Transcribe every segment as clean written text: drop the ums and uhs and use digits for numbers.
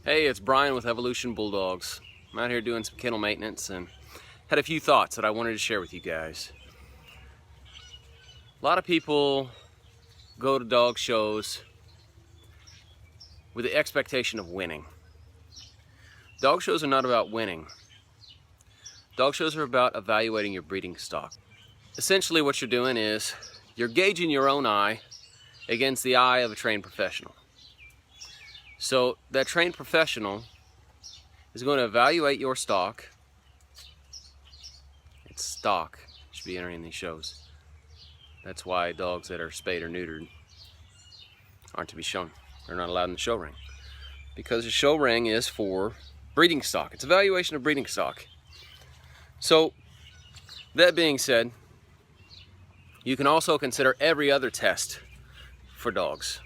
Hey, it's Brian with Evolution Bulldogs. I'm out here doing some kennel maintenance and had a few thoughts that I wanted to share with you guys. A lot of people go to dog shows with the expectation of winning. Dog shows are not about winning. Dog shows are about evaluating your breeding stock. Essentially what you're doing is you're gauging your own eye against the eye of a trained professional. So that trained professional is going to evaluate your stock. It's stock. Should be entering these shows. That's why dogs that are spayed or neutered aren't to be shown. They're not allowed in the show ring. Because the show ring is for breeding stock. It's evaluation of breeding stock. So that being said, you can also consider every other test for dogs.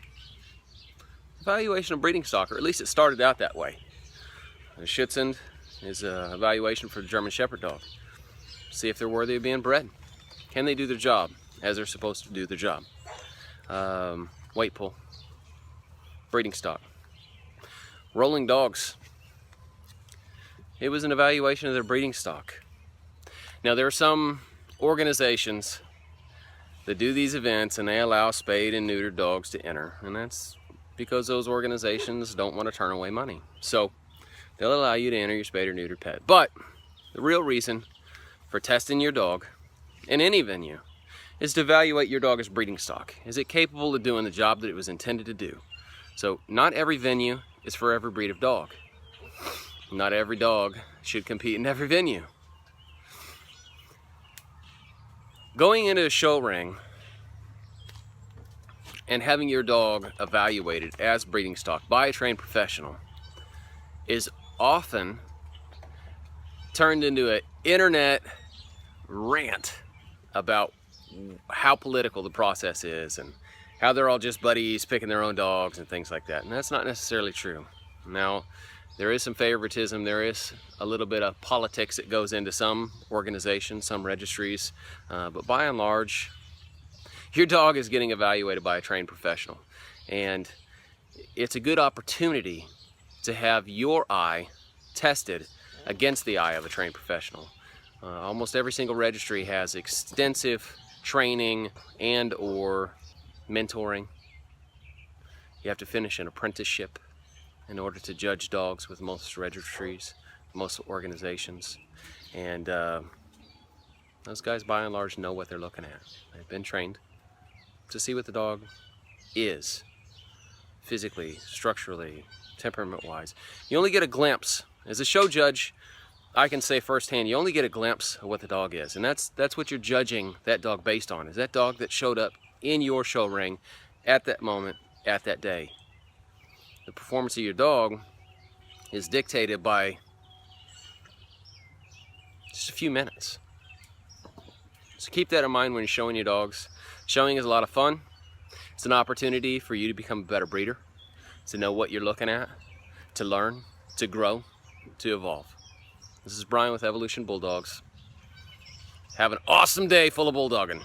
Evaluation of breeding stock, or at least it started out that way. The Schutzhund is an evaluation for the German Shepherd dog. See if they're worthy of being bred. Can they do their job as they're supposed to do their job? Weight pull, breeding stock. Rolling dogs. It was an evaluation of their breeding stock. Now there are some organizations that do these events and they allow spayed and neutered dogs to enter, and that's because those organizations don't want to turn away money. So they'll allow you to enter your spayed or neutered pet. But the real reason for testing your dog in any venue is to evaluate your dog as breeding stock. Is it capable of doing the job that it was intended to do? So not every venue is for every breed of dog. Not every dog should compete in every venue. Going into a show ring and having your dog evaluated as breeding stock by a trained professional is often turned into an internet rant about how political the process is and how they're all just buddies picking their own dogs and things like that. And that's not necessarily true. Now, there is some favoritism, there is a little bit of politics that goes into some organizations, some registries, but by and large, your dog is getting evaluated by a trained professional. And it's a good opportunity to have your eye tested against the eye of a trained professional. Almost every single registry has extensive training and or mentoring. You have to finish an apprenticeship in order to judge dogs with most registries, most organizations. And those guys by and large know what they're looking at. They've been trained to see what the dog is, physically, structurally, temperament-wise. You only get a glimpse. As a show judge, I can say firsthand, you only get a glimpse of what the dog is. And that's what you're judging that dog based on, is that dog that showed up in your show ring at that moment, at that day. The performance of your dog is dictated by just a few minutes. So keep that in mind when you're showing your dogs. Showing is a lot of fun. It's an opportunity for you to become a better breeder, to know what you're looking at, to learn, to grow, to evolve. This is Brian with Evolution Bulldogs. Have an awesome day full of bulldogging.